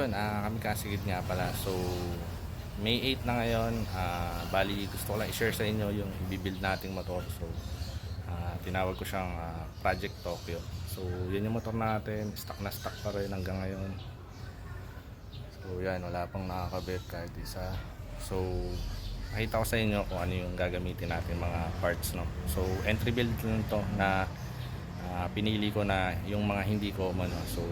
yun, kami kasigid nga pala. So, May 8 na ngayon. Bali, gusto ko lang i-share sa inyo yung i-build nating motor. So, tinawag ko siyang Project Tokyo. So, yun yung motor natin. Stock na stock pa rin hanggang ngayon. So, yan. Wala pang nakakabit kahit isa. So, nakita ko sa inyo kung ano yung gagamitin natin mga parts, no? So, entry build lang to na pinili ko na yung mga hindi common, no? So,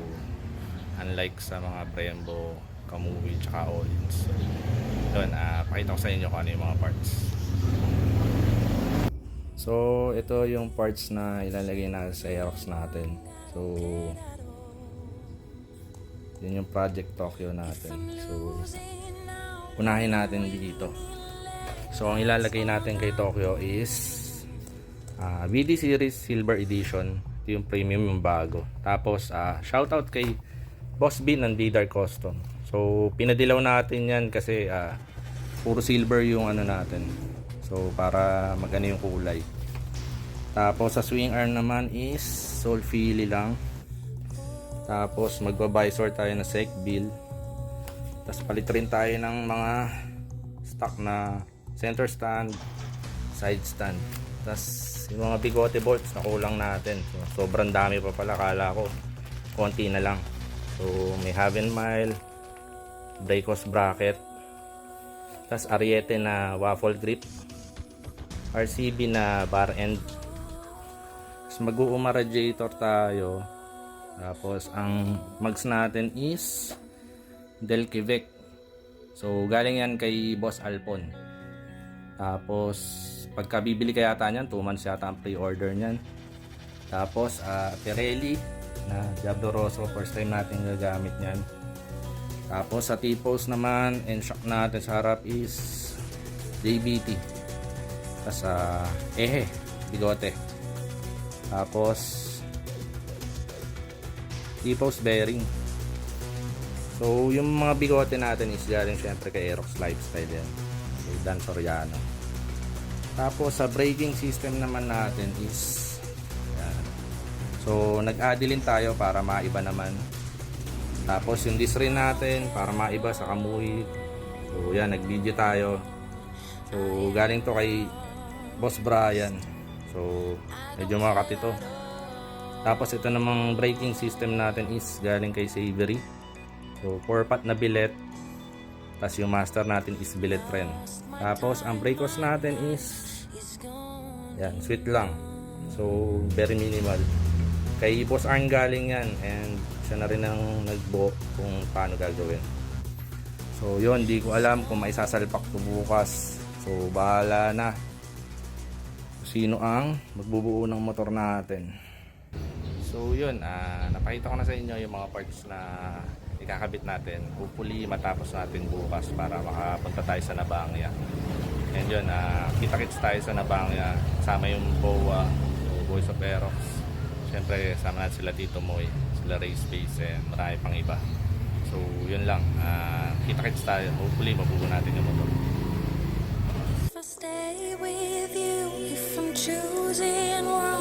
unlike sa mga Brembo, Kamui, tsaka Ohlins. So, yun, pakita ko sa inyo kung ano yung mga parts. So, ito yung parts na ilalagay natin sa Aerox natin. So, yun yung Project Tokyo natin. So, unahin natin dito. So, ang ilalagay natin kay Tokyo is VD Series Silver Edition. Ito yung premium, yung bago. Tapos, shoutout kay Boss B ng Bidar Custom. So, pinadilaw natin yan kasi puro silver yung ano natin. So, para magano yung kulay. Tapos, sa swing arm naman is Solfili lang. Tapos, magbavisor tayo na sec bill. Tapos, palit rin tayo ng mga stock na center stand, side stand. Tapos, yung mga bigote bolts na kulang natin. So, sobrang dami pa pala. Kala ko, konti na lang. So, may Haven Mile, Braycos bracket, tas Ariete na waffle grip, RCB na bar end, tas mag-uuma radiator tayo. Tapos ang mags natin is Delkivec. So galing yan kay Boss Alpon. Tapos pagka bibili ka yata nyan, 2 months yata ang pre-order nyan. Tapos Pirelli na Diablo Rosso, first time natin gagamit nyan. Tapos sa T-post naman and shock natin sa harap is JBT. Tapos bigote. Tapos T-post bearing. So yung mga bigote natin is galing syempre kay Aerox Lifestyle yan, kay Dan Soriano. Tapos sa braking system naman natin is yan. So nag-adilin tayo para maiba naman. Tapos yung disc rin natin para maiba sa Kamui. So yan, nag-video tayo. So galing to kay Boss Brian. So medyo makakapit to. Tapos ito namang braking system natin is galing kay Savory. So 4-pot na billet. Tapos yung master natin is billet rin. Tapos ang brake hose natin is yan, sweet lang. So very minimal. Kay Boss Arn galing yan, and siya na rin ang nagbuo kung paano gagawin. So yun, di ko alam kung maisasalpak to bukas. So bahala na sino ang magbubuo ng motor natin. So yun, napakita ko na sa inyo yung mga parts na ikakabit natin. Hopefully matapos natin bukas para makapunta tayo sa Nabangya. And yun, kita-kits tayo sa Nabangya. Kasama yung BOA, so Boys of Aerox. Siyempre, sama natin sila Tito Moy, sila Ray Space, and marami pang iba. So, yun lang. Kita-kits tayo. Hopefully, mabuo natin yung motor. If I stay with you, if I'm choosing one.